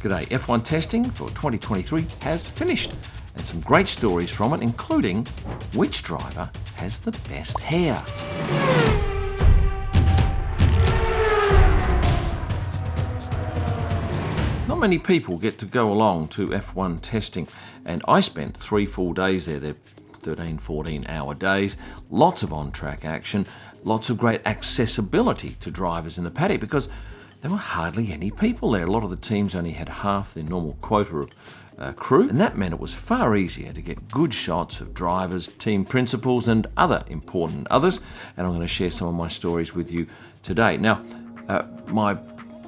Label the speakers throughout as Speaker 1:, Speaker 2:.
Speaker 1: G'day, F1 testing for 2023 has finished, and some great stories from it, including which driver has the best hair. Not many people get to go along to F1 testing, and I spent 3 full days there. They're 13, 14 hour days, lots of on-track action, lots of great accessibility to drivers in the paddock because there were hardly any people there. A lot of the teams only had half their normal quota of crew, and that meant it was far easier to get good shots of drivers, team principals, and other important others. And I'm going to share some of my stories with you today. Now, my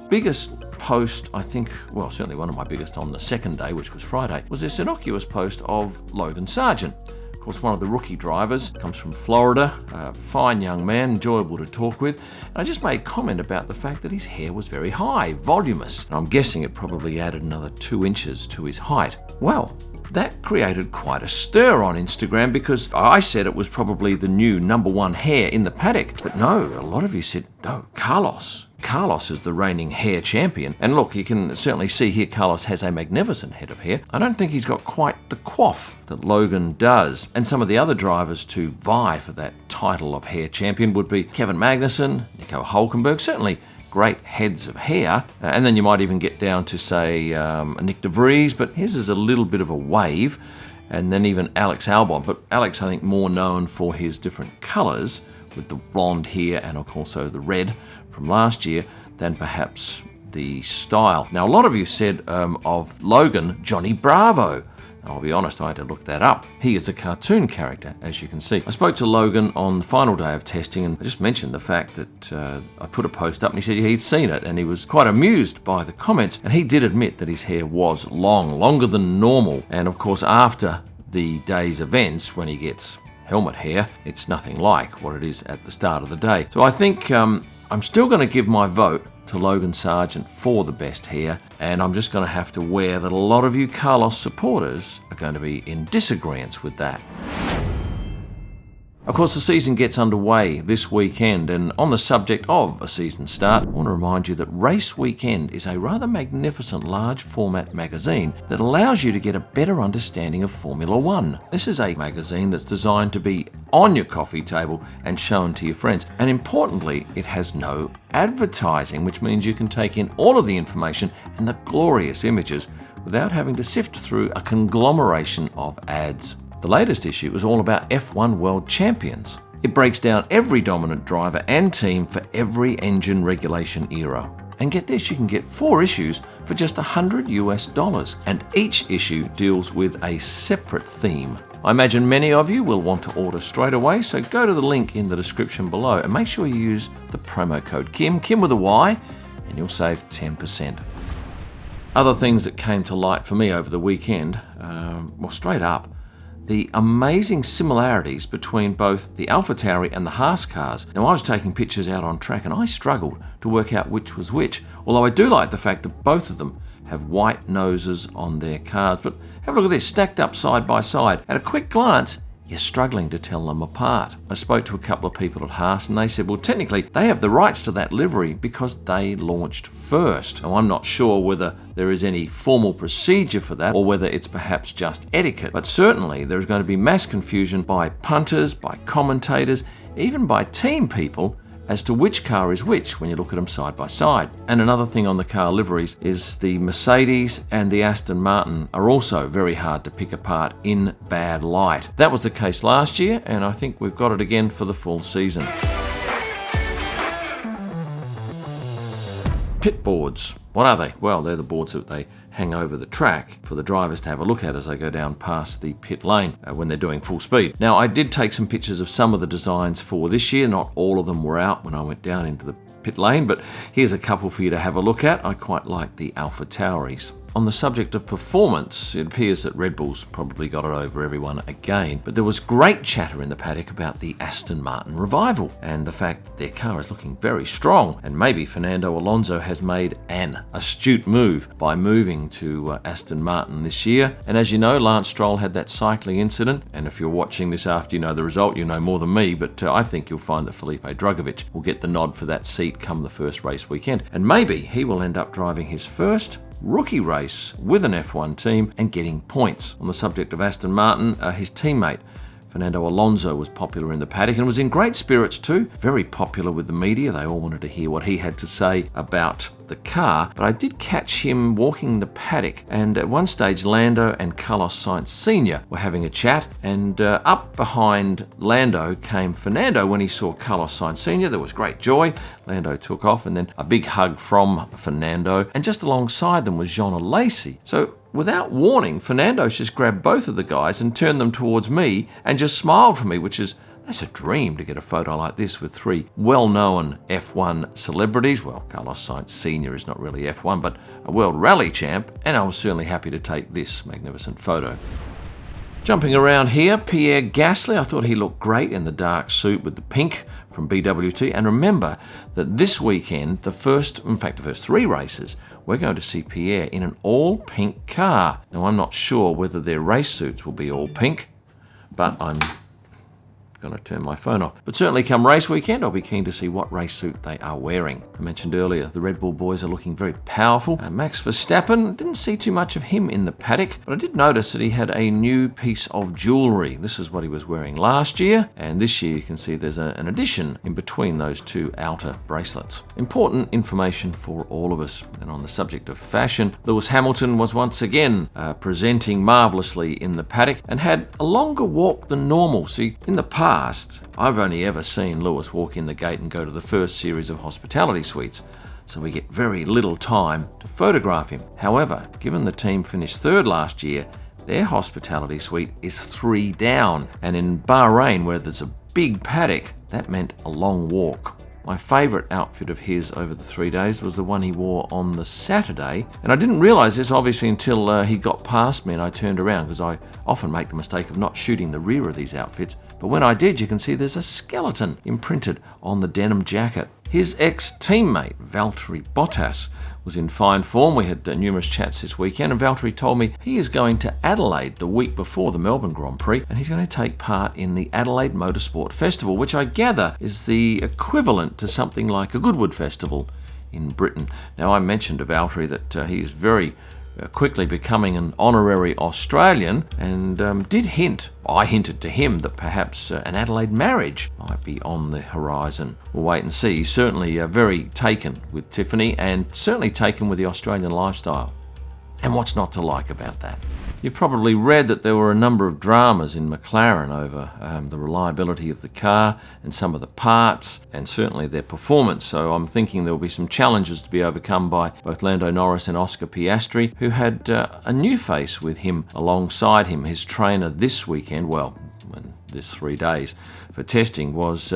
Speaker 1: biggest post, I think, well, certainly one of my biggest on the second day, which was Friday, was this innocuous post of Logan Sargent. Of course, one of the rookie drivers, comes from Florida, a fine young man, enjoyable to talk with. And I just made comment about the fact that his hair was very high, voluminous. And I'm guessing it probably added another 2 inches to his height. Well, that created quite a stir on Instagram because I said it was probably the new #1 hair in the paddock. But no, a lot of you said, no, Carlos. Carlos is the reigning hair champion. And look, you can certainly see here Carlos has a magnificent head of hair. I don't think he's got quite the coif that Logan does. And some of the other drivers to vie for that title of hair champion would be Kevin Magnussen, Nico Hülkenberg, certainly great heads of hair. And then you might even get down to, say, Nick de Vries, but his is a little bit of a wave. And then even Alex Albon. But Alex, I think, more known for his different colours, with the blonde hair and also the red from last year, than perhaps the style. Now, a lot of you said of Logan, Johnny Bravo. I'll be honest, I had to look that up. He is a cartoon character, as you can see. I spoke to Logan on the final day of testing, and I just mentioned the fact that I put a post up, and he said he'd seen it, and he was quite amused by the comments. And he did admit that his hair was long, longer than normal. And of course, after the day's events, when he gets helmet hair, it's nothing like what it is at the start of the day. So I think I'm still going to give my vote to Logan Sargent for the best hair, and I'm just going to have to aware that a lot of you Carlos supporters are going to be in disagreement with that. Of course, the season gets underway this weekend, and on the subject of a season start, I want to remind you that Race Weekend is a rather magnificent large format magazine that allows you to get a better understanding of Formula One. This is a magazine that's designed to be on your coffee table and shown to your friends. And importantly, it has no advertising, which means you can take in all of the information and the glorious images without having to sift through a conglomeration of ads. The latest issue is all about F1 World Champions. It breaks down every dominant driver and team for every engine regulation era. And get this, you can get 4 issues for just $100 US, and each issue deals with a separate theme. I imagine many of you will want to order straight away, so go to the link in the description below and make sure you use the promo code Kim with a Y, and you'll save 10%. Other things that came to light for me over the weekend, well, straight up, the amazing similarities between both the AlphaTauri and the Haas cars. Now, I was taking pictures out on track and I struggled to work out which was which, although I do like the fact that both of them have white noses on their cars. But have a look at this, stacked up side by side. At a quick glance, you're struggling to tell them apart. I spoke to a couple of people at Haas and they said, well, technically they have the rights to that livery because they launched first. Now, I'm not sure whether there is any formal procedure for that or whether it's perhaps just etiquette, but certainly there's going to be mass confusion by punters, by commentators, even by team people as to which car is which when you look at them side by side. And another thing on the car liveries is the Mercedes and the Aston Martin are also very hard to pick apart in bad light. That was the case last year, and I think we've got it again for the full season. Pit boards. What are they? Well, they're the boards that they hang over the track for the drivers to have a look at as they go down past the pit lane when they're doing full speed. Now, I did take some pictures of some of the designs for this year. Not all of them were out when I went down into the pit lane, but here's a couple for you to have a look at. I quite like the AlphaTauris. On the subject of performance, it appears that Red Bull's probably got it over everyone again, but there was great chatter in the paddock about the Aston Martin revival and the fact that their car is looking very strong, and maybe Fernando Alonso has made an astute move by moving to Aston Martin this year. And as you know, Lance Stroll had that cycling incident, and if you're watching this after you know the result, you know more than me, but I think you'll find that Felipe Drugovich will get the nod for that seat come the first race weekend, and maybe he will end up driving his first rookie race with an F1 team and getting points. On the subject of Aston Martin, his teammate Fernando Alonso was popular in the paddock and was in great spirits too, very popular with the media. They all wanted to hear what he had to say about the car, but I did catch him walking the paddock, and at one stage Lando and Carlos Sainz Sr. were having a chat, and up behind Lando came Fernando. When he saw Carlos Sainz Sr., there was great joy. Lando took off, and then a big hug from Fernando, and just alongside them was Jean Alesi. So without warning, Fernando's just grabbed both of the guys and turned them towards me and just smiled for me, that's a dream to get a photo like this with three well-known F1 celebrities. Well, Carlos Sainz Sr. is not really F1, but a world rally champ, and I was certainly happy to take this magnificent photo. Jumping around here, Pierre Gasly, I thought he looked great in the dark suit with the pink from BWT. And remember that this weekend, the first three races, we're going to see Pierre in an all-pink car. Now, I'm not sure whether their race suits will be all pink, but I'm going to turn my phone off. But certainly come race weekend, I'll be keen to see what race suit they are wearing. I mentioned earlier, the Red Bull boys are looking very powerful. Max Verstappen, didn't see too much of him in the paddock, but I did notice that he had a new piece of jewellery. This is what he was wearing last year, and this year you can see there's an addition in between those two outer bracelets. Important information for all of us. And on the subject of fashion, Lewis Hamilton was once again presenting marvellously in the paddock and had a longer walk than normal. See, in the past, I've only ever seen Lewis walk in the gate and go to the first series of hospitality suites, so we get very little time to photograph him. However, given the team finished third last year, their hospitality suite is 3 down, and in Bahrain, where there's a big paddock, that meant a long walk. My favourite outfit of his over the 3 days was the one he wore on the Saturday, and I didn't realise this obviously until he got past me and I turned around, because I often make the mistake of not shooting the rear of these outfits, but when I did, you can see there's a skeleton imprinted on the denim jacket. His ex-teammate, Valtteri Bottas, was in fine form. We had numerous chats this weekend, and Valtteri told me he is going to Adelaide the week before the Melbourne Grand Prix, and he's going to take part in the Adelaide Motorsport Festival, which I gather is the equivalent to something like a Goodwood Festival in Britain. Now, I mentioned to Valtteri that he is very quickly becoming an honorary Australian, and I hinted to him that perhaps an Adelaide marriage might be on the horizon. We'll wait and see. He's certainly very taken with Tiffany, and certainly taken with the Australian lifestyle. And what's not to like about that? You've probably read that there were a number of dramas in McLaren over the reliability of the car and some of the parts, and certainly their performance. So I'm thinking there will be some challenges to be overcome by both Lando Norris and Oscar Piastri, who had a new face with him alongside him. His trainer this weekend, this 3 days for testing, was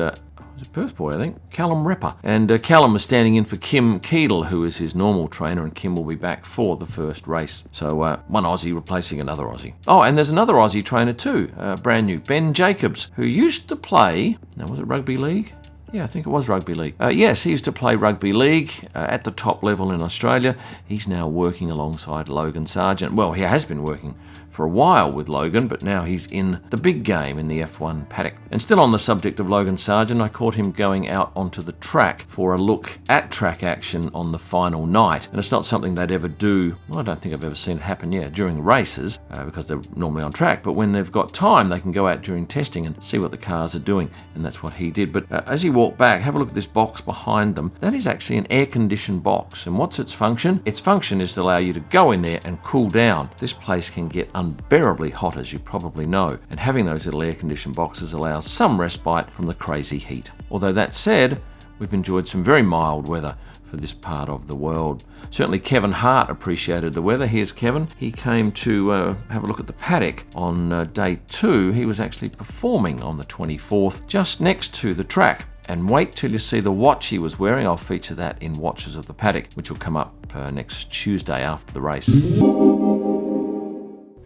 Speaker 1: Perth boy, I think, Callum Repper. And Callum was standing in for Kim Keedle, who is his normal trainer, and Kim will be back for the first race. So one Aussie replacing another Aussie. Oh, and there's another Aussie trainer too, brand new, Ben Jacobs, who used to play, now was it rugby league? Yeah, I think it was rugby league. Yes, he used to play rugby league at the top level in Australia. He's now working alongside Logan Sargent. Well, he has been working for a while with Logan, but now he's in the big game in the F1 paddock. And still on the subject of Logan Sargent, I caught him going out onto the track for a look at track action on the final night. And it's not something they'd ever do, well, I don't think I've ever seen it happen, during races, because they're normally on track. But when they've got time, they can go out during testing and see what the cars are doing. And that's what he did. But as he walked back, have a look at this box behind them. That is actually an air-conditioned box. And what's its function? Its function is to allow you to go in there and cool down. This place can get unbearably hot, as you probably know, and having those little air-conditioned boxes allows some respite from the crazy heat. Although that said, we've enjoyed some very mild weather for this part of the world. Certainly Kevin Hart appreciated the weather. Here's Kevin. He came to have a look at the paddock on day 2. He was actually performing on the 24th, just next to the track. And wait till you see the watch he was wearing. I'll feature that in Watches of the Paddock, which will come up next Tuesday after the race.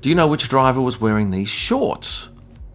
Speaker 1: Do you know which driver was wearing these shorts?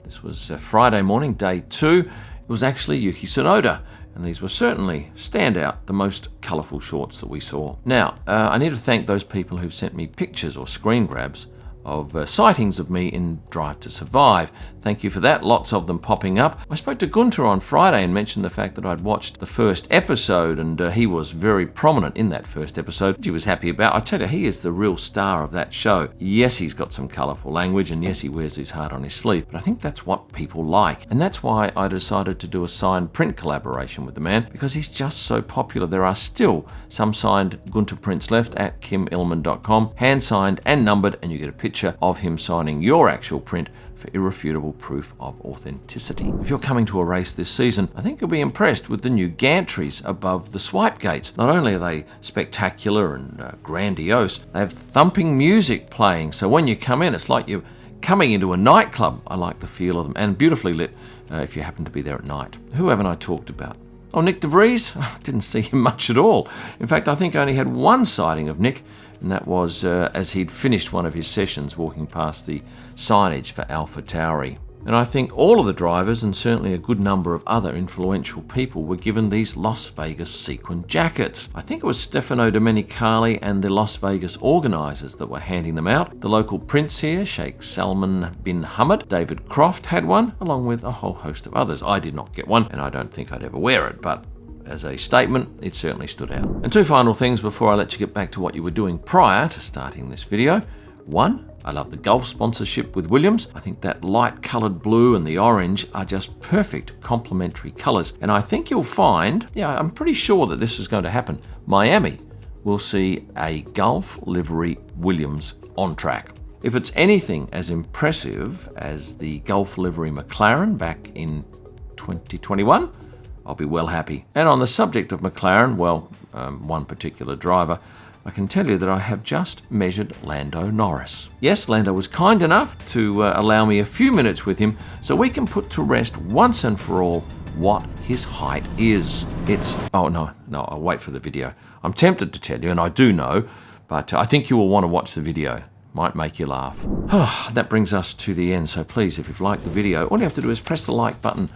Speaker 1: This was Friday morning, day 2. It was actually Yuki Tsunoda, and these were certainly, standout, the most colourful shorts that we saw. Now, I need to thank those people who sent me pictures or screen grabs of sightings of me in Drive to Survive. Thank you for that. Lots of them popping up. I spoke to Gunter on Friday and mentioned the fact that I'd watched the first episode, and he was very prominent in that first episode, which he was happy about. I tell you, he is the real star of that show. Yes, he's got some colourful language, and yes, he wears his heart on his sleeve, but I think that's what people like. And that's why I decided to do a signed print collaboration with the man, because he's just so popular. There are still some signed Gunter prints left at kimillman.com, hand signed and numbered, and you get a picture of him signing your actual print for irrefutable proof of authenticity. If you're coming to a race this season, I think you'll be impressed with the new gantries above the swipe gates. Not only are they spectacular and grandiose, they have thumping music playing, so when you come in, it's like you're coming into a nightclub. I like the feel of them, and beautifully lit if you happen to be there at night. Who haven't I talked about? Oh, Nick de Vries? I didn't see him much at all. In fact, I think I only had one sighting of Nick, and that was as he'd finished one of his sessions walking past the signage for Alpha Tauri. And I think all of the drivers, and certainly a good number of other influential people, were given these Las Vegas sequin jackets. I think it was Stefano Domenicali and the Las Vegas organisers that were handing them out. The local prince here, Sheikh Salman bin Hamad, David Croft had one, along with a whole host of others. I did not get one, and I don't think I'd ever wear it, but as a statement, it certainly stood out. And two final things before I let you get back to what you were doing prior to starting this video. One, I love the golf sponsorship with Williams. I think that light coloured blue and the orange are just perfect complementary colours. And I think you'll find, I'm pretty sure that this is going to happen. Miami will see a Gulf livery Williams on track. If it's anything as impressive as the Gulf livery McLaren back in 2021, I'll be well happy. And on the subject of McLaren, one particular driver, I can tell you that I have just measured Lando Norris. Yes, Lando was kind enough to allow me a few minutes with him so we can put to rest once and for all what his height is. No, I'll wait for the video. I'm tempted to tell you, and I do know, but I think you will want to watch the video. Might make you laugh. That brings us to the end, so please, if you've liked the video, all you have to do is press the like button.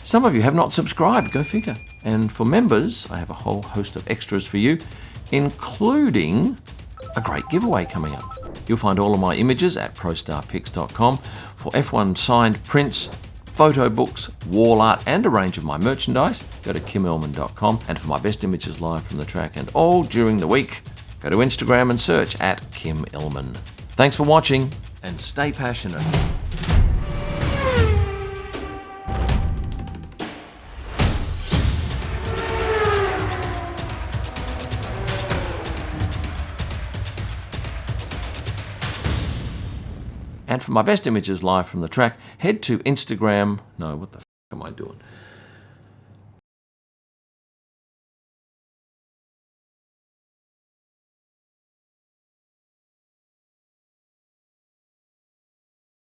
Speaker 1: Some of you have not subscribed, go figure. And for members, I have a whole host of extras for you, including a great giveaway coming up. You'll find all of my images at prostarpics.com for F1 signed prints, photo books, wall art, and a range of my merchandise. Go to kimillman.com. And for my best images live from the track and all during the week, go to Instagram and search at Kim Illman. Thanks for watching, and stay passionate. And for my best images live from the track, head to Instagram. No, what the f am I doing?